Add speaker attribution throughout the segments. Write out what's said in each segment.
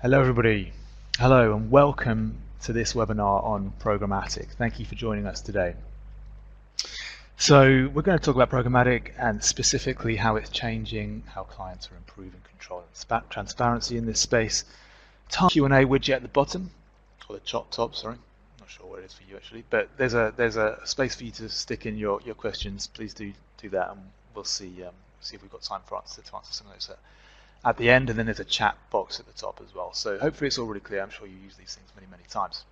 Speaker 1: Hello everybody. Hello and welcome to this webinar on Programmatic. Thank you for joining us today. So we're going to talk about Programmatic and specifically how it's changing, how clients are improving control and transparency in this space. Q&A widget at the bottom, or the top, sorry. I'm not sure what it is for you actually, but there's a space for you to stick in your questions. Please do that, and we'll see if we've got time to answer some of those at the end, and then there's a chat box at the top as well. So hopefully it's all really clear. I'm sure you use these things many times.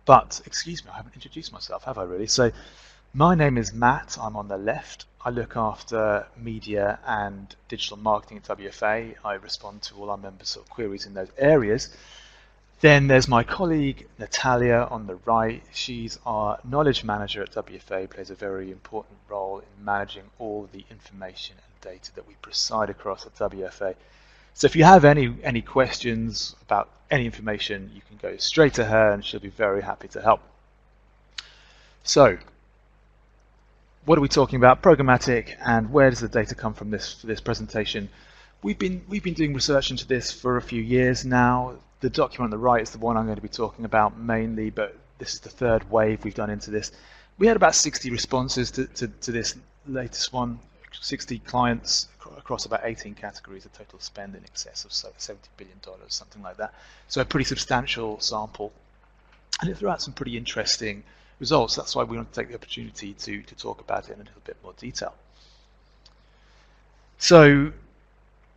Speaker 1: But excuse me, I haven't introduced myself, have I really? So my name is Matt. I'm on the left. I look after media and digital marketing at WFA. I respond to all our members' sort of queries in those areas. Then there's my colleague Natalia on the right. She's our knowledge manager at WFA, plays a very important role in managing all the information and data that we preside across at WFA. So if you have any questions about any information, you can go straight to her and she'll be very happy to help. So what are we talking about? Programmatic, and where does the data come from for this presentation? We've been doing research into this for a few years now. The document on the right is the one I'm going to be talking about mainly, but this is the third wave we've done into this. We had about 60 responses to this latest one, 60 clients across about 18 categories, a total spend in excess of $70 billion, something like that. So a pretty substantial sample. And it threw out some pretty interesting results. That's why we want to take the opportunity to talk about it in a little bit more detail. So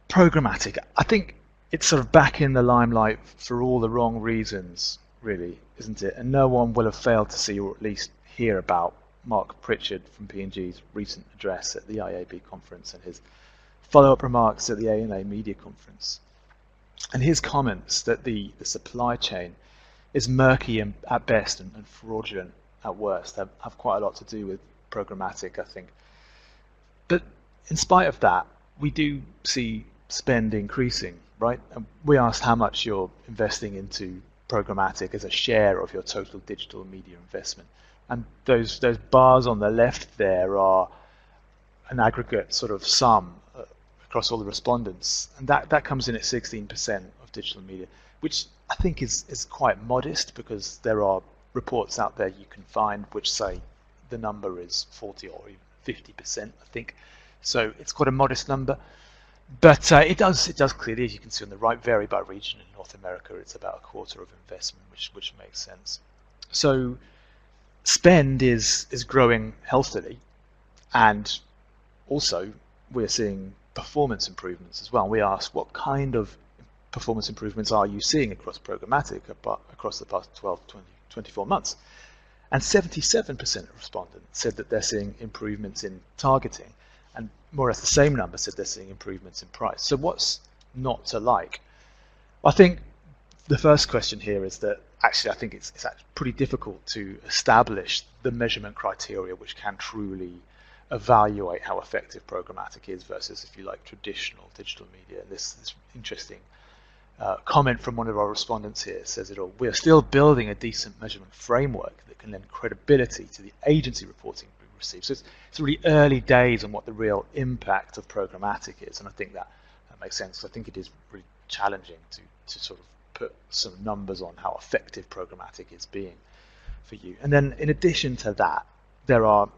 Speaker 1: Programmatic, I think it's sort of back in the limelight for all the wrong reasons, really, isn't it? And no one will have failed to see, or at least hear about, Mark Pritchard from P&G's recent address at the IAB conference and his follow-up remarks at the ANA media conference. And his comments that the supply chain is murky at best and fraudulent at worst have quite a lot to do with Programmatic, I think. But in spite of that, we do see spend increasing, right? And we asked how much you're investing into Programmatic as a share of your total digital media investment. And those bars on the left there are an aggregate sort of sum across all the respondents. And that comes in at 16% of digital media, which I think is quite modest, because there are reports out there you can find which say the number is 40 or even 50%, I think. So it's quite a modest number. But it does clearly, as you can see on the right, vary by region. In North America, it's about a quarter of investment, which makes sense. So spend is growing healthily, and also we're seeing performance improvements as well. We asked, what kind of performance improvements are you seeing across Programmatic across the past 12, 24 months? And 77% of respondents said that they're seeing improvements in targeting, and more or less the same number said they're seeing improvements in price. So what's not to like? I think the first question here is that actually I think it's actually pretty difficult to establish the measurement criteria which can truly evaluate how effective Programmatic is versus, if you like, traditional digital media. And this interesting comment from one of our respondents here says it all. We're still building a decent measurement framework that can lend credibility to the agency reporting we receive. So it's really early days on what the real impact of Programmatic is, and I think that makes sense. I think it is really challenging to sort of put some numbers on how effective Programmatic is being for you. And then in addition to that, there are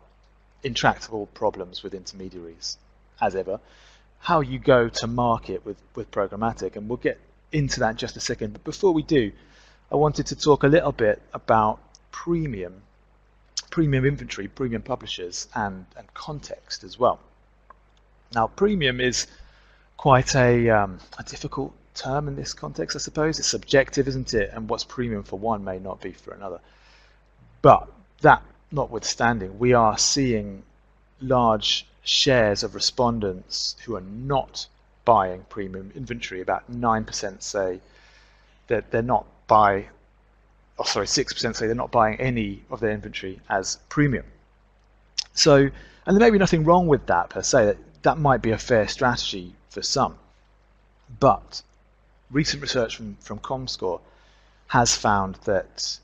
Speaker 1: intractable problems with intermediaries, as ever. How you go to market with Programmatic, and we'll get into that in just a second. But before we do, I wanted to talk a little bit about premium inventory, premium publishers, and context as well. Now, premium is quite a difficult term in this context, I suppose. It's subjective, isn't it? And what's premium for one may not be for another. But that notwithstanding, we are seeing large shares of respondents who are not buying premium inventory. About 9% say that they're not buying, 6% say they're not buying any of their inventory as premium. So, and there may be nothing wrong with that per se. That might be a fair strategy for some. But recent research from Comscore has found that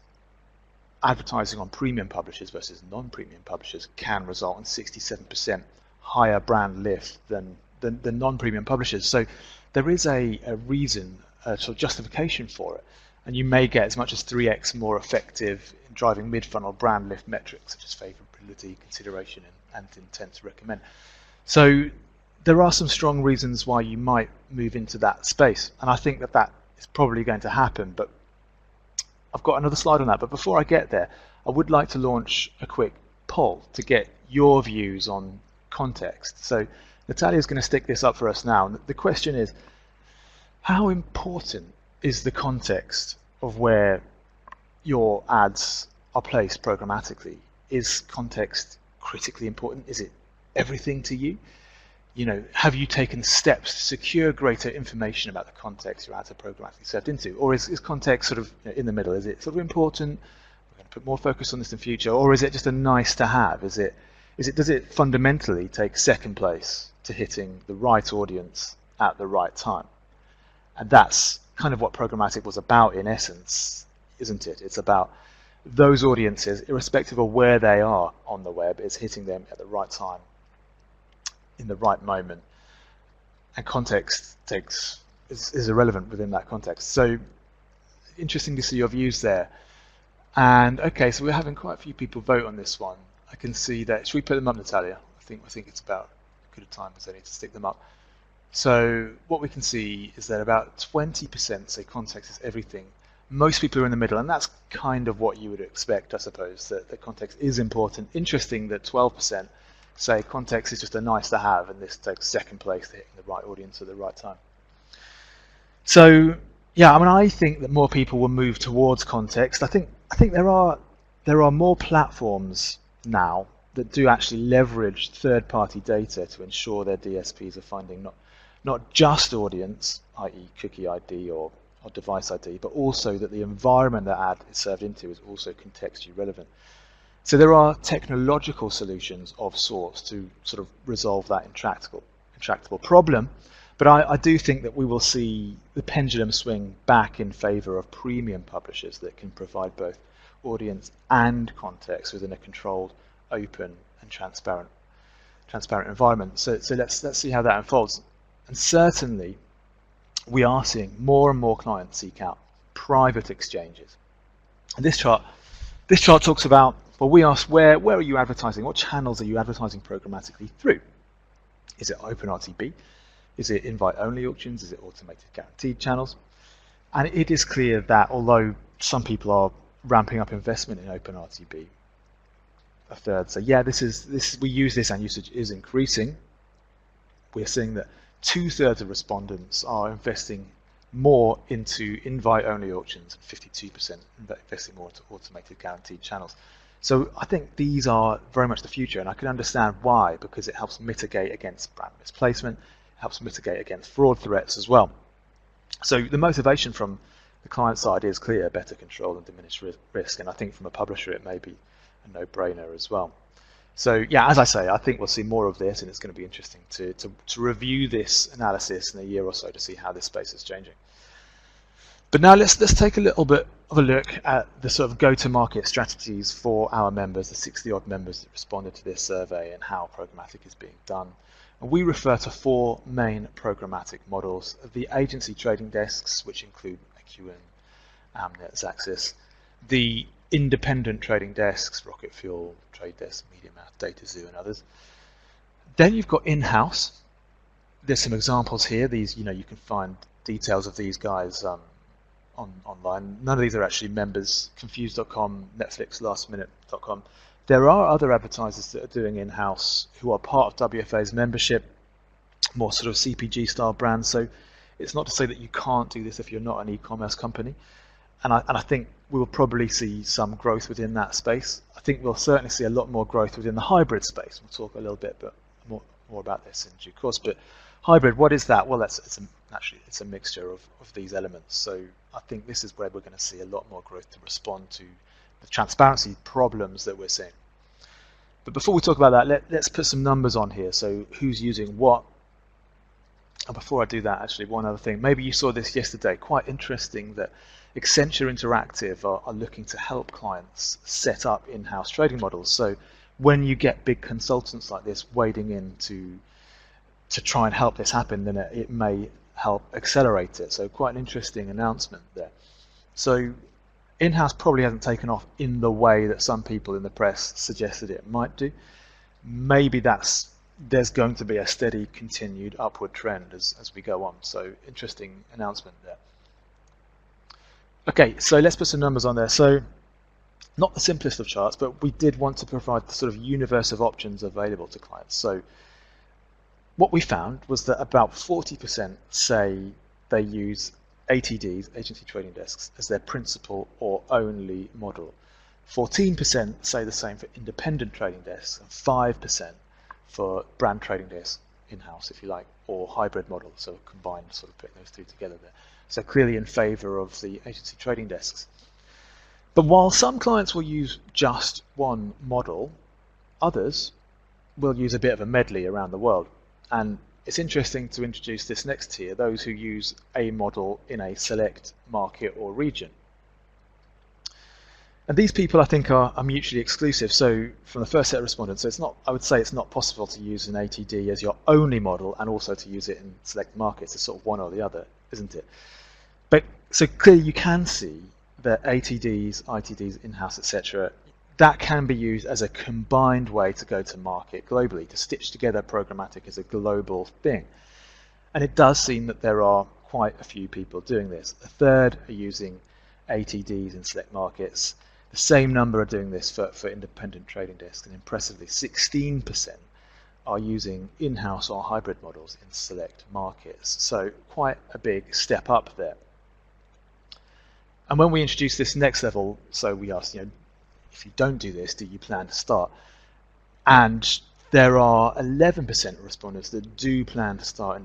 Speaker 1: advertising on premium publishers versus non-premium publishers can result in 67% higher brand lift than non-premium publishers. So there is a reason sort of justification for it. And you may get as much as 3x more effective in driving mid-funnel brand lift metrics such as favorability, consideration, and intent to recommend. So there are some strong reasons why you might move into that space, and I think that that is probably going to happen. But I've got another slide on that. But before I get there, I would like to launch a quick poll to get your views on context. So Natalia's going to stick this up for us now. The question is, how important is the context of where your ads are placed programmatically? Is context critically important? Is it everything to you? You know, have you taken steps to secure greater information about the context your ads are programmatically served into? Or is context sort of in the middle? Is it sort of important? We're going to put more focus on this in future, or is it just a nice to have? Does it fundamentally take second place to hitting the right audience at the right time? And that's kind of what programmatic was about in essence, isn't it? It's about those audiences, irrespective of where they are on the web, it's hitting them at the right time, in the right moment. And context is irrelevant within that context. So interesting to see your views there. And okay, so we're having quite a few people vote on this one. I can see that. Should we put them up, Natalia? I think it's about as good a time as any to stick them up. So what we can see is that about 20% say context is everything. Most people are in the middle, and that's kind of what you would expect, I suppose, that the context is important. Interesting that 12% say context is just a nice to have, and this takes second place to hitting the right audience at the right time. So yeah, I mean, I think that more people will move towards context. I think there are more platforms now that do actually leverage third-party data to ensure their DSPs are finding not just audience, i.e. cookie ID or device ID, but also that the environment that ad is served into is also contextually relevant. So there are technological solutions of sorts to sort of resolve that intractable problem, but I do think that we will see the pendulum swing back in favor of premium publishers that can provide both audience and context within a controlled, open, and transparent environment. So let's see how that unfolds. And certainly, we are seeing more and more clients seek out private exchanges. And this chart talks about, well, we asked where are you advertising? What channels are you advertising programmatically through? Is it OpenRTB? Is it invite-only auctions? Is it automated guaranteed channels? And it is clear that although some people are ramping up investment in OpenRTB, a third say, yeah, we use this and usage is increasing. We're seeing that 2/3 of respondents are investing more into invite-only auctions, and 52% investing more into automated guaranteed channels. So I think these are very much the future, and I can understand why, because it helps mitigate against brand misplacement, it helps mitigate against fraud threats as well. So the motivation from the client side is clear: better control and diminished risk, and I think from a publisher it may be a no-brainer as well. So yeah, as I say, I think we'll see more of this, and it's going to be interesting to review this analysis in a year or so to see how this space is changing. But now let's take a little bit of a look at the sort of go-to-market strategies for our members, the 60-odd members that responded to this survey, and how programmatic is being done. And we refer to 4 main programmatic models: the agency trading desks, which include AQN, Amnet, Xaxis; the independent trading desks, Rocket Fuel, Trade Desk, MediaMath, DataZoo, and others. Then you've got in-house. There's some examples here. These, you can find details of these guys online. None of these are actually members. Confused.com, Netflix, lastminute.com. There are other advertisers that are doing in-house who are part of WFA's membership, more sort of CPG style brands. So it's not to say that you can't do this if you're not an e-commerce company. And I think we will probably see some growth within that space. I think we'll certainly see a lot more growth within the hybrid space. We'll talk a little bit more about this in due course. But hybrid, what is that? Well, naturally it's a mixture of these elements. So I think this is where we're going to see a lot more growth to respond to the transparency problems that we're seeing. But before we talk about that, let's put some numbers on here. So who's using what? And before I do that, actually, one other thing. Maybe you saw this yesterday. Quite interesting that Accenture Interactive are looking to help clients set up in-house trading models. So when you get big consultants like this wading in to try and help this happen, then it may help accelerate it. So quite an interesting announcement there. So in-house probably hasn't taken off in the way that some people in the press suggested it might do. Maybe there's going to be a steady continued upward trend as we go on. So interesting announcement there. Okay, so let's put some numbers on there. So not the simplest of charts, but we did want to provide the sort of universe of options available to clients. So what we found was that about 40% say they use ATDs, agency trading desks, as their principal or only model. 14% say the same for independent trading desks, and 5% for brand trading desks in-house, if you like, or hybrid models, so combined, sort of putting those two together there. So clearly in favor of the agency trading desks. But while some clients will use just one model, others will use a bit of a medley around the world. And it's interesting to introduce this next tier, those who use a model in a select market or region. And these people, I think, are mutually exclusive. So from the first set of respondents, so it's not, I would say it's not possible to use an ATD as your only model and also to use it in select markets. It's sort of one or the other, isn't it? But so clearly you can see that ATDs, ITDs, in-house, etc., that can be used as a combined way to go to market globally, to stitch together programmatic as a global thing. And it does seem that there are quite a few people doing this. A third are using ATDs in select markets. The same number are doing this for independent trading desks, and impressively 16% are using in-house or hybrid models in select markets. So quite a big step up there. And when we introduce this next level, so we asked, if you don't do this, do you plan to start? And there are 11% of respondents that do plan to start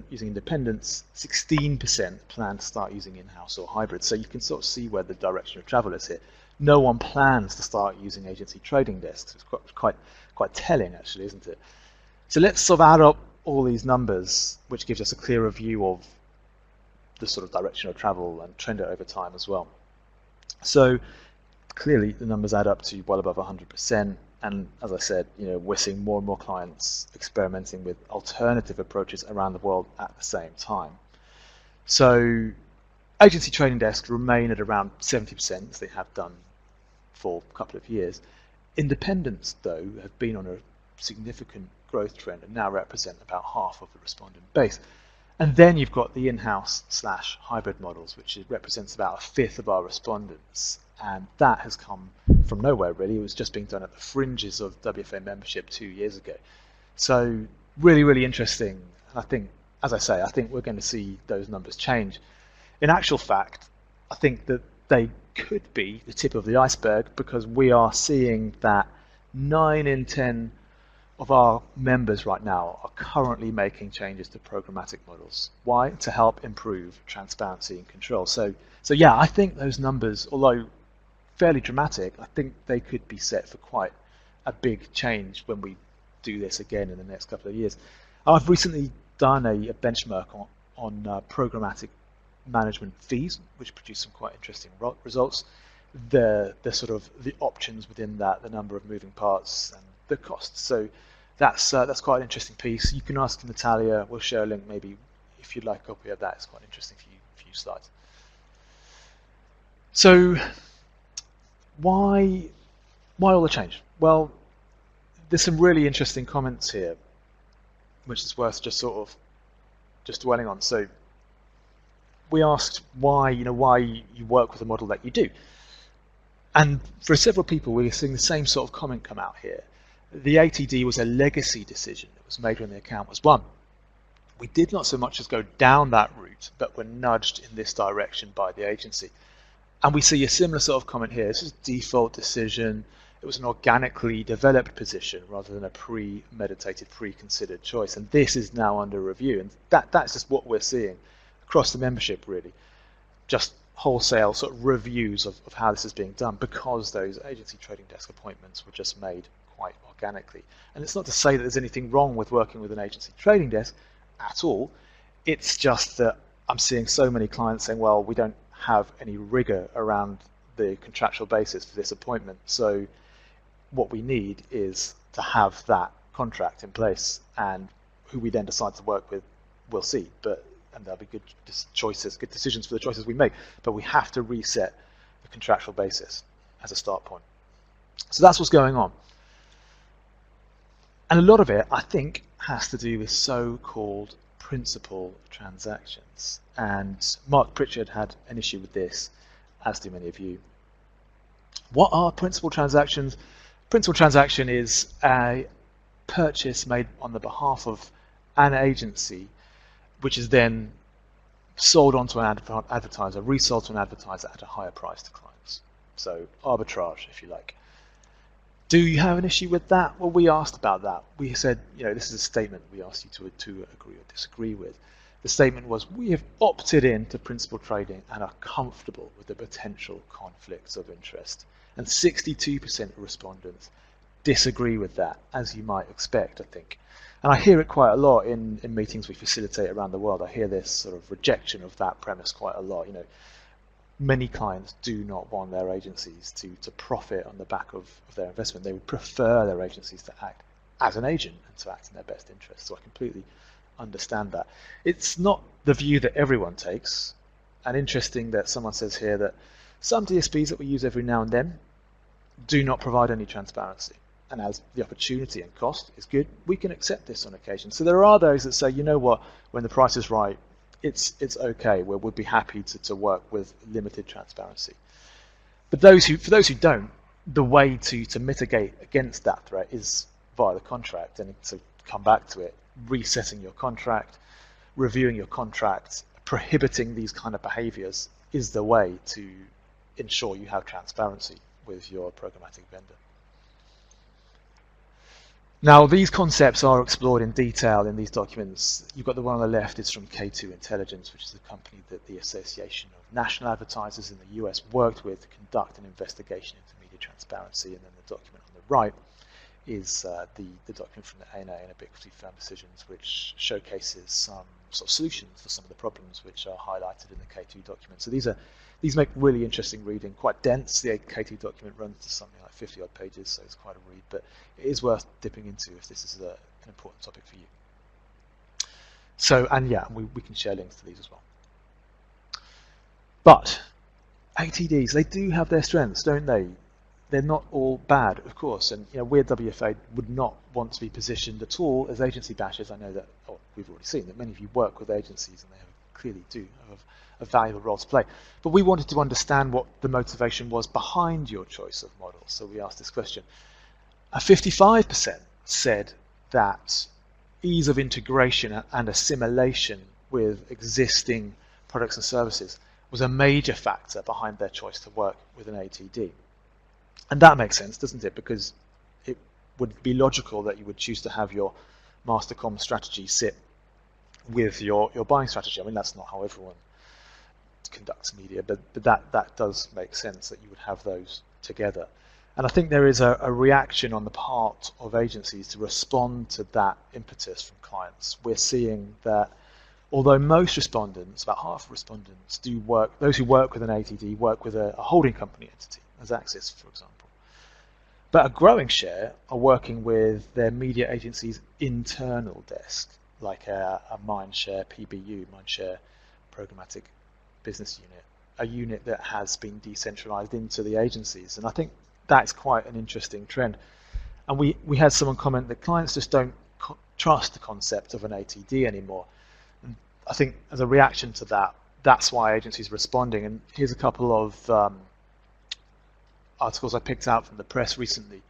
Speaker 1: using independents. 16% plan to start using in-house or hybrid. So you can sort of see where the direction of travel is here. No one plans to start using agency trading desks. It's quite telling, actually, isn't it? So let's sort of add up all these numbers, which gives us a clearer view of the sort of direction of travel and trend it over time as well. So clearly the numbers add up to well above 100%. And as I said, we're seeing more and more clients experimenting with alternative approaches around the world at the same time. So agency trading desks remain at around 70%, as they have done for a couple of years. Independents, though, have been on a significant growth trend and now represent about half of the respondent base. And then you've got the in-house/hybrid models, which represents about a fifth of our respondents. And that has come from nowhere, really. It was just being done at the fringes of WFA membership 2 years ago. So really, really interesting. And I think, as I say, I think we're going to see those numbers change. In actual fact, I think that they could be the tip of the iceberg, because we are seeing that 9 in 10 of our members right now are currently making changes to programmatic models. Why? To help improve transparency and control. So yeah, I think those numbers, although fairly dramatic, I think they could be set for quite a big change when we do this again in the next couple of years. I've recently done a benchmark on programmatic management fees, which produced some quite interesting results. The sort of the options within that, the number of moving parts, and the costs. So that's quite an interesting piece. You can ask Natalia. We'll share a link maybe if you'd like a copy of that. It's quite interesting for you slides. So why all the change? Well, there's some really interesting comments here, which is worth just dwelling on. So we asked why you work with the model that you do. And for several people, we're seeing the same sort of comment come out here. The ATD was a legacy decision that was made when the account was won. We did not so much as go down that route, but were nudged in this direction by the agency. And we see a similar sort of comment here. This is a default decision. It was an organically developed position rather than a premeditated, pre-considered choice. And this is now under review. And that's just what we're seeing across the membership, really. Just wholesale sort of reviews of how this is being done, because those agency trading desk appointments were just made quite organically. And it's not to say that there's anything wrong with working with an agency trading desk at all. It's just that I'm seeing so many clients saying, well, we don't have any rigor around the contractual basis for this appointment. So what we need is to have that contract in place, and who we then decide to work with, we'll see. But and there'll be good choices, good decisions for the choices we make, but we have to reset the contractual basis as a start point. So that's what's going on. And a lot of it, I think, has to do with so-called principal transactions. And Mark Pritchard had an issue with this, as do many of you. What are principal transactions? Principal transaction is a purchase made on the behalf of an agency, which is then sold onto an advertiser, resold to an advertiser at a higher price to clients. So arbitrage, if you like. Do you have an issue with that? Well, we asked about that. We said, this is a statement we asked you to agree or disagree with. The statement was, we have opted into principal trading and are comfortable with the potential conflicts of interest. And 62% of respondents disagree with that, as you might expect, I think. And I hear it quite a lot in meetings we facilitate around the world. I hear this sort of rejection of that premise quite a lot. Many clients do not want their agencies to profit on the back of their investment. They would prefer their agencies to act as an agent and to act in their best interest. So I completely understand that. It's not the view that everyone takes. And interesting that someone says here that some DSPs that we use every now and then do not provide any transparency. And as the opportunity and cost is good, we can accept this on occasion. So there are those that say, you know what, when the price is right, it's okay. We'd be happy to work with limited transparency. But for those who don't, the way to mitigate against that threat is via the contract. And to come back to it, resetting your contract, reviewing your contract, prohibiting these kind of behaviors is the way to ensure you have transparency with your programmatic vendor. Now, these concepts are explored in detail in these documents. You've got the one on the left, it's from K2 Intelligence, which is a company that the Association of National Advertisers in the US worked with to conduct an investigation into media transparency. And then the document on the right is the document from the ANA and Ubiquity Firm Decisions, which showcases some sort of solutions for some of the problems which are highlighted in the K2 document. So these make really interesting reading, quite dense. The K2 document runs to something like 50 odd pages, so it's quite a read, but it is worth dipping into if this is an important topic for you. So, and yeah, we can share links to these as well. But ATDs, they do have their strengths, don't they? They're not all bad, of course, and we at WFA would not want to be positioned at all as agency bashers. I know that we've already seen that many of you work with agencies, and they clearly do have a valuable role to play. But we wanted to understand what the motivation was behind your choice of model. So we asked this question. 55% said that ease of integration and assimilation with existing products and services was a major factor behind their choice to work with an ATD. And that makes sense, doesn't it? Because it would be logical that you would choose to have your master comm strategy sit with your buying strategy. I mean, that's not how everyone conducts media, but that does make sense that you would have those together. And I think there is a reaction on the part of agencies to respond to that impetus from clients. We're seeing that although most respondents, about half of respondents, do work, those who work with an ATD work with a holding company entity, as Axis, for example. But a growing share are working with their media agency's internal desk, like a Mindshare PBU, Mindshare Programmatic Business Unit, a unit that has been decentralized into the agencies. And I think that's quite an interesting trend. And we had someone comment that clients just don't trust the concept of an ATD anymore. And I think as a reaction to that, that's why agencies are responding. And here's a couple of articles I picked out from the press recently.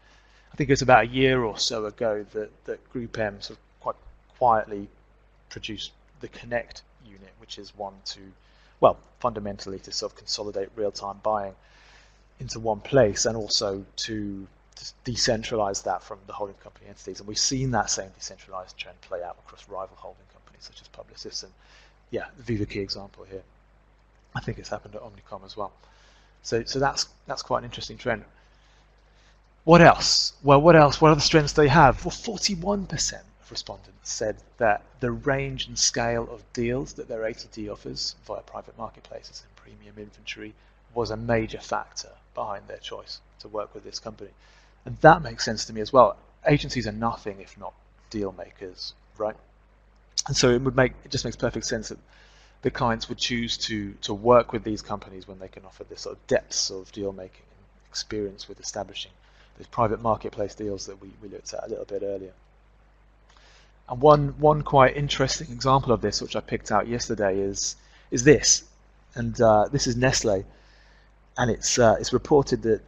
Speaker 1: I think it was about a year or so ago that Group M sort of quite quietly produced the Connect unit, which is one to, well, fundamentally to sort of consolidate real-time buying into one place and also to decentralize that from the holding company entities. And we've seen that same decentralized trend play out across rival holding companies such as Publicis. And yeah, the Viva Key example here. I think it's happened at Omnicom as well. So that's quite an interesting trend. What else? Well, what else? What other strengths do they have? Well, 41% of respondents said that the range and scale of deals that their ATD offers via private marketplaces and premium inventory was a major factor behind their choice to work with this company. And that makes sense to me as well. Agencies are nothing if not deal makers, right? And so it just makes perfect sense that the clients would choose to work with these companies when they can offer this sort of depths of deal making and experience with establishing those private marketplace deals that we looked at a little bit earlier. And one quite interesting example of this, which I picked out yesterday, is this, and this is Nestle, and it's reported that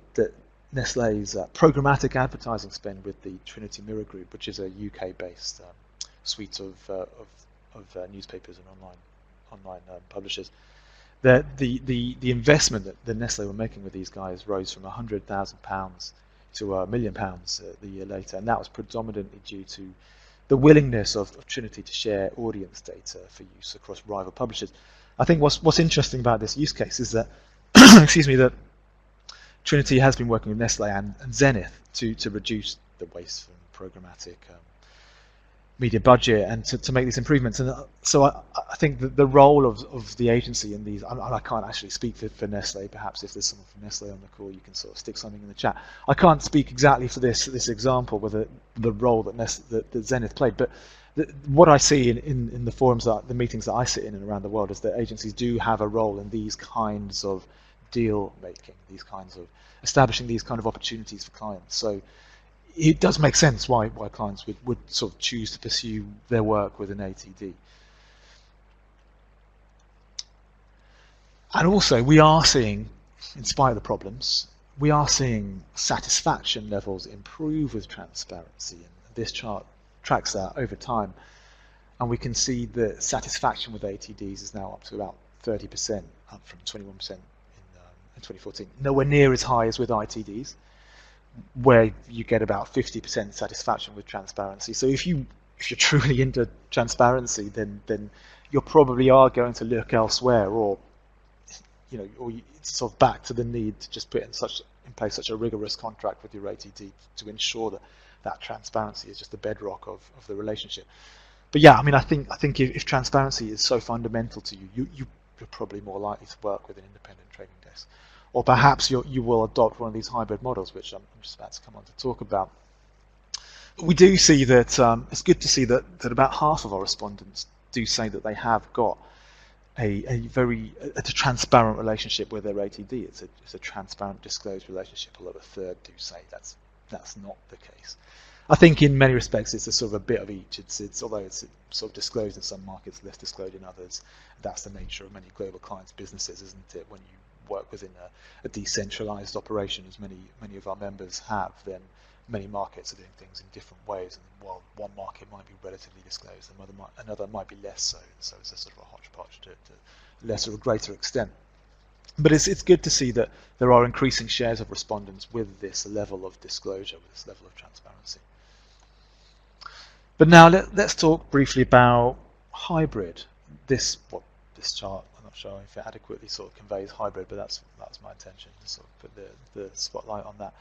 Speaker 1: Nestle's programmatic advertising spend with the Trinity Mirror Group, which is a UK-based suite of newspapers and online publishers, the investment that Nestle were making with these guys rose from £100,000 to £1 million the year later, and that was predominantly due to the willingness of Trinity to share audience data for use across rival publishers. I think what's interesting about this use case is that excuse me, that Trinity has been working with Nestle and Zenith to reduce the waste from programmatic media budget and to make these improvements. And so I think that the role of the agency in these, I can't actually speak for Nestle. Perhaps if there's someone from Nestle on the call, you can sort of stick something in the chat. I can't speak exactly for this example with the role that Zenith played, but what I see in the forums, the meetings that I sit in and around the world, is that agencies do have a role in these kinds of deal making, these kinds of establishing these kind of opportunities for clients. So it does make sense why clients would sort of choose to pursue their work with an ATD. And also, we are seeing, in spite of the problems, we are seeing satisfaction levels improve with transparency, and this chart tracks that over time, and we can see that satisfaction with ATDs is now up to about 30%, up from 21% in 2014. Nowhere near as high as with ITDs, where you get about 50% satisfaction with transparency. So if you're truly into transparency, then you probably are going to look elsewhere, or it's sort of back to the need to just put in place such a rigorous contract with your ATD to ensure that transparency is just the bedrock of the relationship. But yeah, I mean, I think if transparency is so fundamental to you, you're probably more likely to work with an independent trading desk. Or perhaps you will adopt one of these hybrid models, which I'm just about to come on to talk about. But we do see that it's good to see that about half of our respondents do say that they have got a transparent relationship with their ATD. It's a transparent, disclosed relationship. Although a third do say that's not the case. I think in many respects it's a sort of a bit of each. Although it's sort of disclosed in some markets, less disclosed in others. That's the nature of many global clients' businesses, isn't it? When you work within a decentralized operation, as many of our members have, then many markets are doing things in different ways, and while one market might be relatively disclosed, another might be less so. So it's a sort of a hodgepodge to lesser or greater extent. But it's good to see that there are increasing shares of respondents with this level of disclosure, with this level of transparency. But now let's talk briefly about hybrid. This chart, I'm not sure if it adequately sort of conveys hybrid, but that's my intention to sort of put the spotlight on that.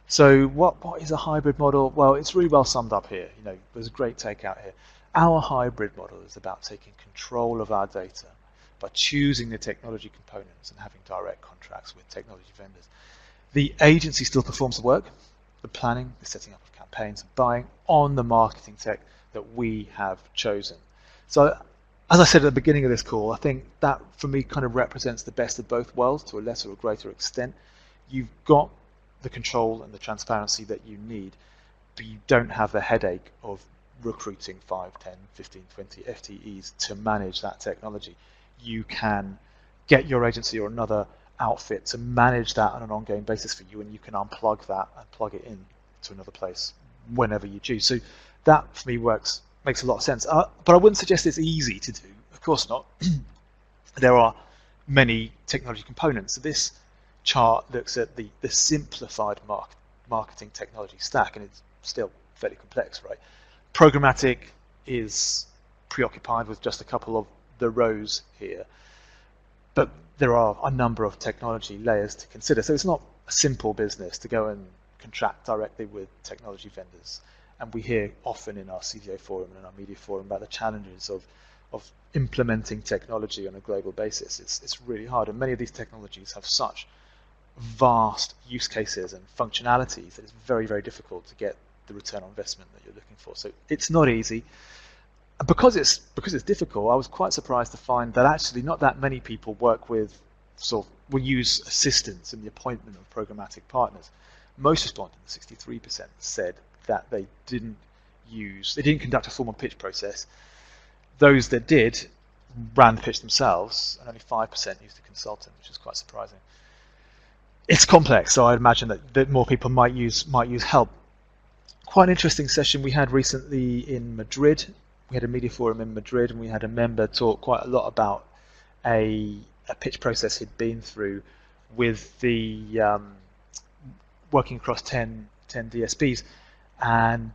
Speaker 1: So what is a hybrid model? Well, it's really well summed up here. There's a great takeout here. Our hybrid model is about taking control of our data by choosing the technology components and having direct contracts with technology vendors. The agency still performs the work, the planning, the setting up of campaigns, and buying on the marketing tech that we have chosen. So, as I said at the beginning of this call, I think that for me kind of represents the best of both worlds to a lesser or greater extent. You've got the control and the transparency that you need, but you don't have the headache of recruiting 5, 10, 15, 20 FTEs to manage that technology. You can get your agency or another outfit to manage that on an ongoing basis for you, and you can unplug that and plug it in to another place whenever you choose. So that for me makes a lot of sense. But I wouldn't suggest it's easy to do. Of course not. There are many technology components. So this chart looks at the simplified marketing technology stack, and it's still fairly complex, right? Programmatic is preoccupied with just a couple of the rows here, but there are a number of technology layers to consider. So it's not a simple business to go and contract directly with technology vendors. And we hear often in our CDO forum and our media forum about the challenges of implementing technology on a global basis. It's really hard, and many of these technologies have such vast use cases and functionalities that it's very, very difficult to get the return on investment that you're looking for. So it's not easy. And because it's difficult, I was quite surprised to find that actually not that many people work with will use assistance in the appointment of programmatic partners. Most respondents, 63%, said that they didn't conduct a formal pitch process. Those that did ran the pitch themselves, and only 5% used a consultant, which is quite surprising. It's complex, so I'd imagine that more people might use help. Quite an interesting session we had recently in Madrid. We had a media forum in Madrid, and we had a member talk quite a lot about a pitch process he'd been through with the working across 10 DSPs, and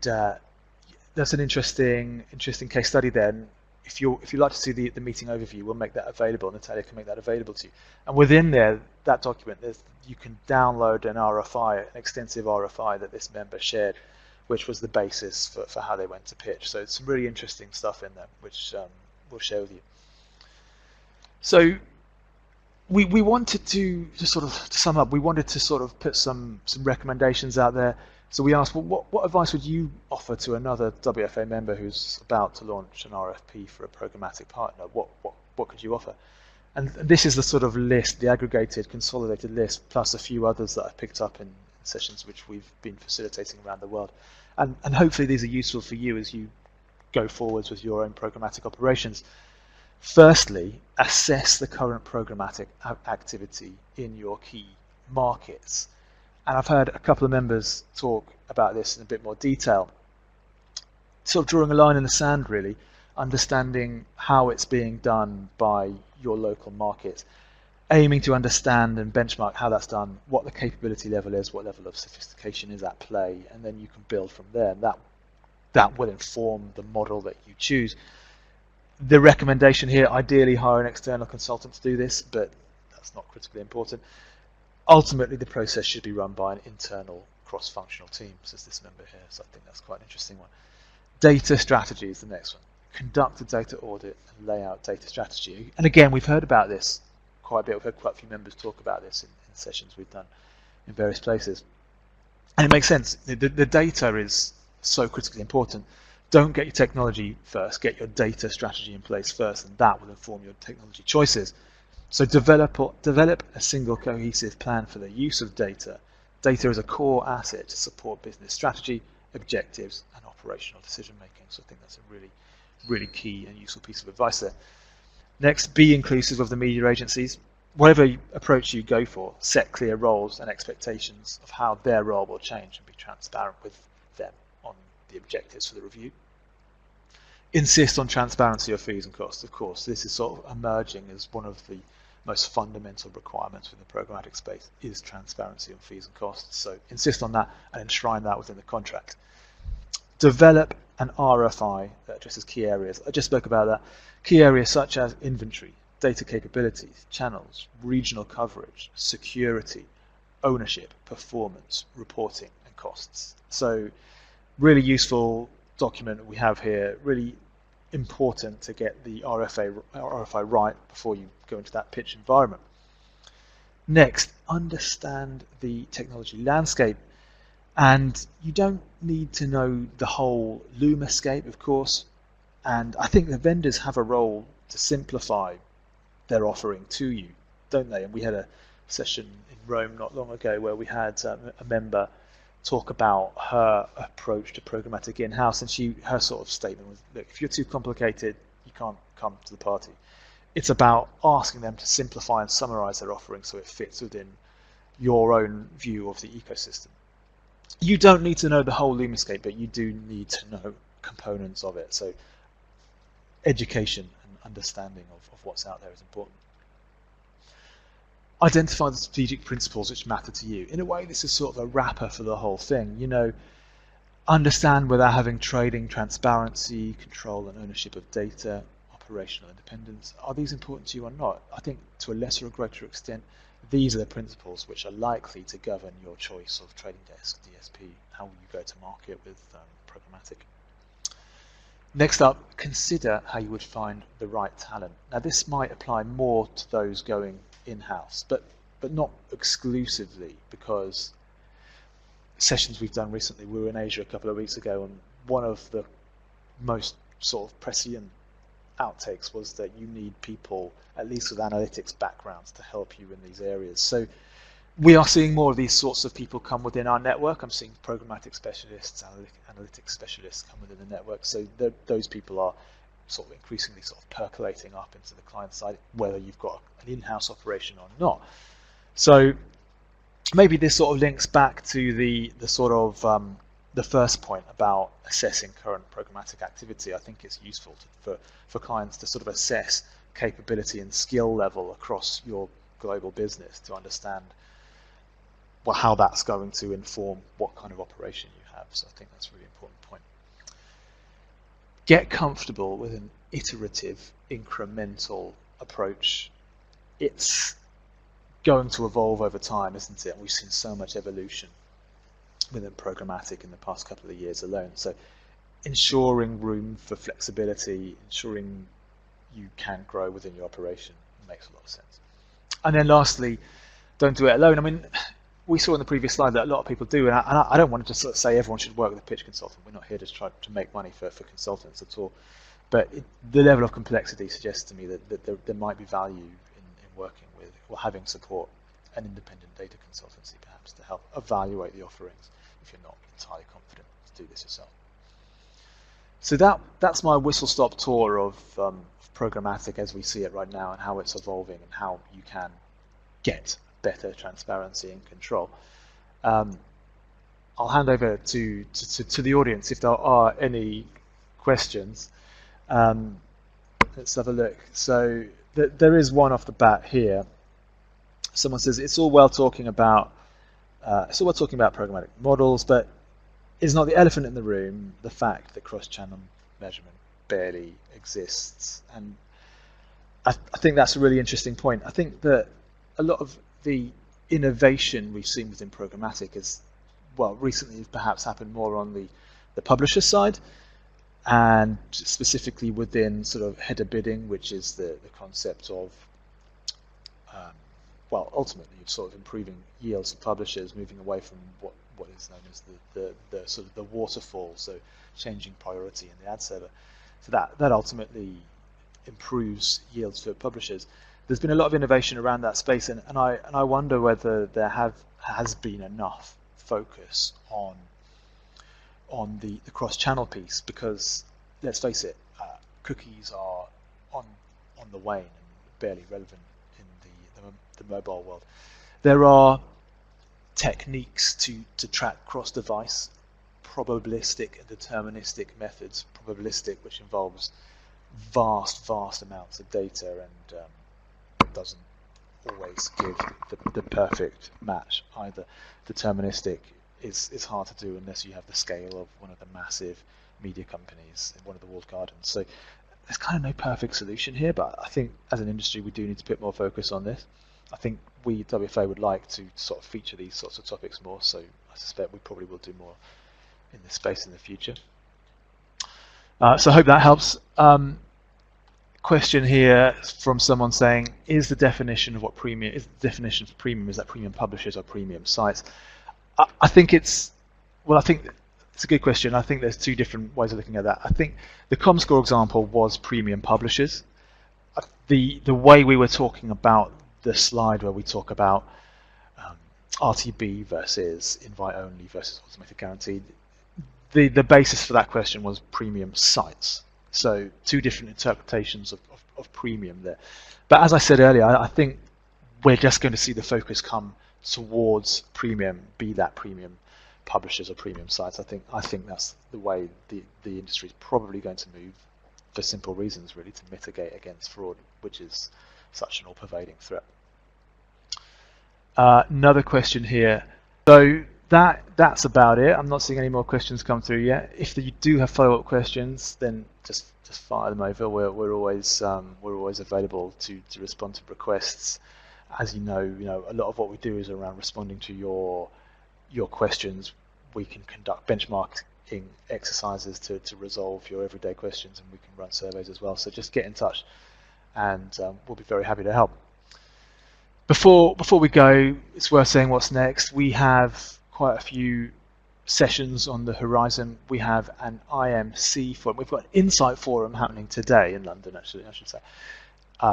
Speaker 1: that's an interesting case study there. And if you'd like to see the meeting overview, we'll make that available. Natalia can make that available to you. And within that document, you can download an RFI, an extensive RFI that this member shared, which was the basis for how they went to pitch. So it's some really interesting stuff in there, which we'll share with you. So we wanted to sum up, we wanted to sort of put some recommendations out there. So we asked, well, what advice would you offer to another WFA member who's about to launch an RFP for a programmatic partner? What could you offer? And this is the sort of list, the aggregated, consolidated list, plus a few others that I've picked up in sessions which we've been facilitating around the world. And hopefully these are useful for you as you go forwards with your own programmatic operations. Firstly, assess the current programmatic activity in your key markets. And I've heard a couple of members talk about this in a bit more detail. Sort of drawing a line in the sand, really, understanding how it's being done by your local market, aiming to understand and benchmark how that's done, what the capability level is, what level of sophistication is at play, and then you can build from there. And that will inform the model that you choose. The recommendation here, ideally hire an external consultant to do this, but that's not critically important. Ultimately, the process should be run by an internal cross-functional team, says this member here, so I think that's quite an interesting one. Data strategy is the next one. Conduct a data audit and lay out data strategy. And again, we've heard about this quite a bit. We've heard quite a few members talk about this in sessions we've done in various places. And it makes sense. The data is so critically important. Don't get your technology first, get your data strategy in place first, and that will inform your technology choices. So develop a single cohesive plan for the use of data. Data is a core asset to support business strategy, objectives, and operational decision making. So I think that's a really, really key and useful piece of advice there. Next, be inclusive of the media agencies. Whatever approach you go for, set clear roles and expectations of how their role will change and be transparent with them on the objectives for the review. Insist on transparency of fees and costs. Of course, this is sort of emerging as one of the most fundamental requirements within the programmatic space is transparency on fees and costs. So insist on that and enshrine that within the contract. Develop an RFI that addresses key areas. I just spoke about that. Key areas such as inventory, data capabilities, channels, regional coverage, security, ownership, performance, reporting, and costs. So really useful document we have here, really important to get the RFI right before you go into that pitch environment. Next, understand the technology landscape. And you don't need to know the whole Lumascape, of course. And I think the vendors have a role to simplify their offering to you, don't they? And we had a session in Rome not long ago where we had a member talk about her approach to programmatic in-house, and her sort of statement was, look, if you're too complicated, you can't come to the party. It's about asking them to simplify and summarize their offering so it fits within your own view of the ecosystem. You don't need to know the whole Lumascape, but you do need to know components of it. So education and understanding of what's out there is important. Identify the strategic principles which matter to you. In a way, this is sort of a wrapper for the whole thing. You know, understand whether having trading, transparency, control and ownership of data, operational independence, are these important to you or not? I think to a lesser or greater extent, these are the principles which are likely to govern your choice of trading desk, DSP, how will you go to market with programmatic. Next up, consider how you would find the right talent. Now this might apply more to those going in-house, but not exclusively, because sessions we've done recently, we were in Asia a couple of weeks ago, and one of the most sort of prescient outtakes was that you need people, at least with analytics backgrounds, to help you in these areas. So we are seeing more of these sorts of people come within our network. I'm seeing programmatic specialists, analytics specialists come within the network. So those people are sort of increasingly sort of percolating up into the client side, whether you've got an in-house operation or not. So maybe this sort of links back to the sort of the first point about assessing current programmatic activity. I think it's useful for clients to sort of assess capability and skill level across your global business to understand well how that's going to inform what kind of operation you have. So I think that's a really important point. Get comfortable with an iterative, incremental approach. It's going to evolve over time, isn't it? And we've seen so much evolution within programmatic in the past couple of years alone. So ensuring room for flexibility, ensuring you can grow within your operation makes a lot of sense. And then lastly, don't do it alone. I mean, we saw in the previous slide that a lot of people do, and I don't want to just sort of say everyone should work with a pitch consultant. We're not here to try to make money for consultants at all. But the level of complexity suggests to me that there might be value in working with or having support an independent data consultancy perhaps to help evaluate the offerings if you're not entirely confident to do this yourself. So that's my whistle-stop tour of programmatic as we see it right now and how it's evolving and how you can get better transparency and control. I'll hand over to the audience if there are any questions. Let's have a look. So there is one off the bat here. Someone says it's all well talking about programmatic models, but is not the elephant in the room the fact that cross-channel measurement barely exists? And I think that's a really interesting point. I think that a lot of the innovation we've seen within programmatic is, well, recently perhaps happened more on the publisher side, and specifically within sort of header bidding, which is the concept of well, ultimately sort of improving yields for publishers, moving away from what is known as the sort of the waterfall, so changing priority in the ad server. So that ultimately improves yields for publishers. There's been a lot of innovation around that space, and I wonder whether there has been enough focus on the cross-channel piece, because let's face it, cookies are on the wane and barely relevant in the mobile world. There are techniques to track cross-device, probabilistic and deterministic methods. Probabilistic, which involves vast amounts of data and doesn't always give the perfect match either. Deterministic is hard to do unless you have the scale of one of the massive media companies in one of the walled gardens. So there's kind of no perfect solution here, but I think as an industry we do need to put more focus on this. I think we, WFA, would like to sort of feature these sorts of topics more, so I suspect we probably will do more in this space in the future. So I hope that helps. Question here from someone saying, is the definition of what premium is? The definition for premium, is that premium publishers or premium sites? I think it's a good question. I think there's two different ways of looking at that. I think the ComScore example was premium publishers. The way we were talking about the slide where we talk about RTB versus invite only versus automated guaranteed, the basis for that question was premium sites. So two different interpretations of premium there. But as I said earlier, I think we're just going to see the focus come towards premium, be that premium publishers or premium sites. I think that's the way the industry is probably going to move, for simple reasons really, to mitigate against fraud, which is such an all-pervading threat. Another question here. So that's about it. I'm not seeing any more questions come through yet. If you do have follow-up questions, then just fire them over. We're always available to respond to requests. As you know, a lot of what we do is around responding to your questions. We can conduct benchmarking exercises to resolve your everyday questions, and we can run surveys as well. So just get in touch, and we'll be very happy to help. Before we go, it's worth saying what's next. We have quite a few sessions on the horizon. We have an IMC forum. We've got an Insight forum happening today in London, actually, I should say.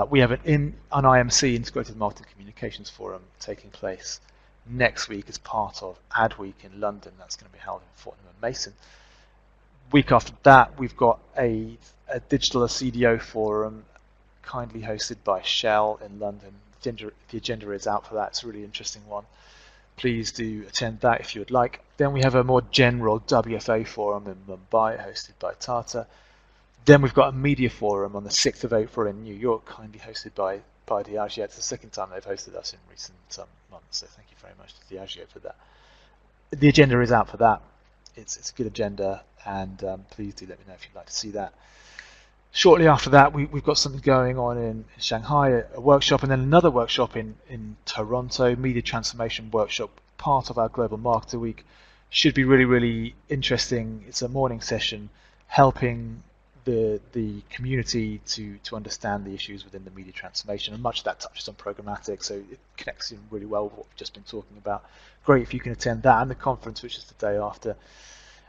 Speaker 1: We have an IMC, Integrated Marketing Communications Forum, taking place next week as part of Ad Week in London. That's going to be held in Fortnum and Mason. Week after that, we've got a digital CDO forum kindly hosted by Shell in London. The agenda is out for that. It's a really interesting one. Please do attend that if you would like. Then we have a more general WFA forum in Mumbai hosted by Tata. Then we've got a media forum on the 6th of April in New York, kindly hosted by Diageo. It's the second time they've hosted us in recent months, so thank you very much to Diageo for that. The agenda is out for that. It's a good agenda, and please do let me know if you'd like to see that. Shortly after that, we've got something going on in Shanghai, a workshop, and then another workshop in Toronto, media transformation workshop, part of our Global Marketer Week. Should be really, really interesting. It's a morning session helping the community to understand the issues within the media transformation, and much of that touches on programmatic, so it connects in really well with what we've just been talking about. Great if you can attend that and the conference, which is the day after.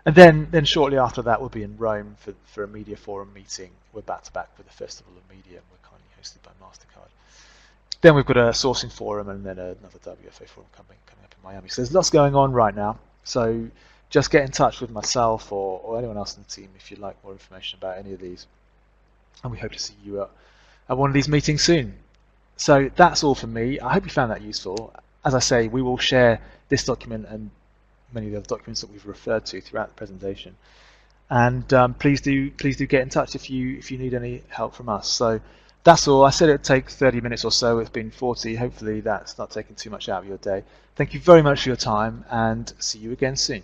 Speaker 1: And then shortly after that, we'll be in Rome for a media forum meeting. We're back to back with the Festival of Media, and we're kindly hosted by MasterCard. Then we've got a sourcing forum, and then another WFA forum coming up in Miami. So there's lots going on right now. So just get in touch with myself or anyone else in the team if you'd like more information about any of these. And we hope to see you at one of these meetings soon. So that's all from me. I hope you found that useful. As I say, we will share this document and many of the other documents that we've referred to throughout the presentation. And please do get in touch if you need any help from us. So that's all. I said it would take 30 minutes or so. It's been 40. Hopefully that's not taking too much out of your day. Thank you very much for your time, and see you again soon.